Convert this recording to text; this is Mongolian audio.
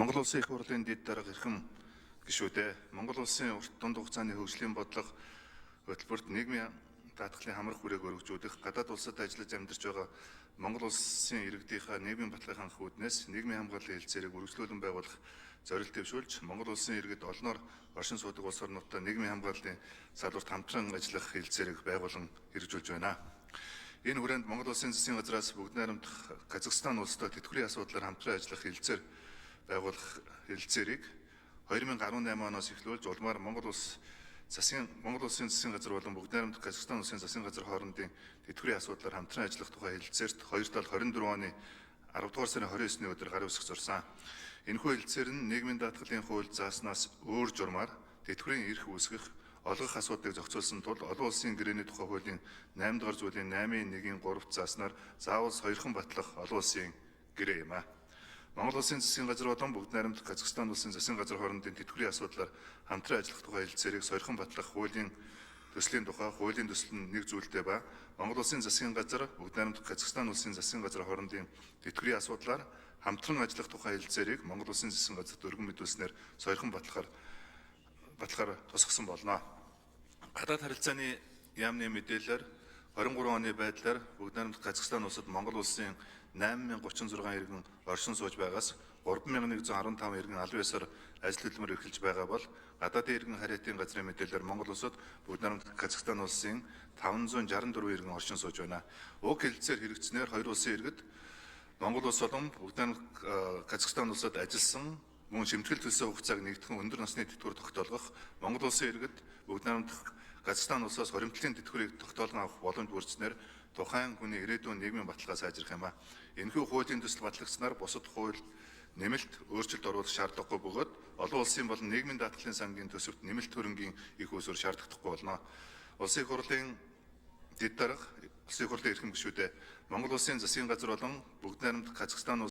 Монгол Улсын их хурлын дэд дарга эрхэм гишүүдээ Монгол Улсын урт дунд хугацааны хөгжлийн бодлого хөтөлбөрт нийгмийн даатгалын хамрах хүрээг өргөжүүлэх, гадаад улсад ажиллаж амьдарч байгаа Монгол Улсын иргэдийнхээ нийгмийн баталгааг хангах үүднээс нийгмийн хамгааллын хэлцээрийг үргэлжлүүлэн байгуулах зорилт дэвшүүлж, Монгол Улсын иргэд олноор оршин суудаг улс орнуудтай нийгмийн хамгааллын салбарт хамтран ажиллах хэлцээрийг байгуулан хэрэгжүүлж байна. Энэ хүрээнд Монгол Улсын засгийн газраас бүгд найрамдах Казахстан улстай тэтгэврийн асуудлаар хамтран ажиллах хэлцээр байгуулах хэлцээрийг 2018 оноос эхлүүлж улмаар Монгол Улсын засгийн газар болон бүгд найрамдах Казахстан улсын засгийн газар хоорондын тэтгэврийн асуудлаар хамтран ажиллах тухай хэлцээрт 2024 оны 10 дугаар сарын 29-ний өдөр гарын үсэг зурсан. Энэхүү хэлцээр нь нийгмийн даатгалын хуульд зааснаас өөр журмаар тэтгэврийн эрх үүсгэх, олгох асуудлыг зохицуулсан тул олон улсын гэрээний тухай хуулийн 8 дугаар зүйлийн 8-1-ийн 3-т зааснаар заавал сойрхон батлах олон улсын гэрээ юм а. Монгол Улсын засгийн газар болон бүгд найрамдах Казахстан улсын засгийн газар хоорондын тэтгэврийн асуудлаар хамтран ажиллах тухай хэлцээрийг сойрхон батлах хуулийн төслийн тухай хуулийн төсөл нь нэг зүйлтэй ба Монгол Улсын засгийн газар бүгд найрамдах Казахстан улсын засгийн газар хоорондын тэтгэврийн асуудлаар хамтран ажиллах тухай хэлцээрийг Монгол Улсын засгийн газарт өргөн мэдүүлснээр сойрхон батлахаар тусгасан болно. Гадаад харилцааны яамны мэдээлэлээр 23 оны байдлаар бүгд найрамдах Казахстан улсад Монгол Улсын 8036 иргэн оршин сууж байгаас 3115 иргэн аль биесээр ажил хөдөлмөр эрхэлж байгаа бол гадаадын иргэн хариатын газрын мэдээлэлээр Монгол улсад бүгд найрамдах Казахстан улсын 564 иргэн оршин сууж байна. Уг хэлэлцээр хэрэгжснээр хоёр улсын иргэд Монгол улс болон бүгд найрамдах Казахстан улсад ажилласан мөн шимтгэл төлсөн хугацааг нэгтгэн өндөр насны тэтгэвэр тогтоолгох, Монгол улсын иргэд бүгд найрамдах Казахстан улсаас хоримтлын тэтгэврийг тогтоолгон авах боломж бүрдснээр тухайн хүний ирээдүйн нийгмийн баталгаа сайжрах юм а. Энэхүү хуулийн төсөл батлагдсанаар бусад хууль нэмэлт өөрчлөлт оруулах шаардлагагүй бөгөөд олон улсын болон нийгмийн даатгалын сангийн төсөвт нэмэлт хөрөнгийн их усүр шаардлагагүй болно. Улсын их хурлын дэд дарга, улсын их хурлын эрхэм гишүүдээ Монгол Улсын засгийн газар болон бүгд найрамдах Казахстан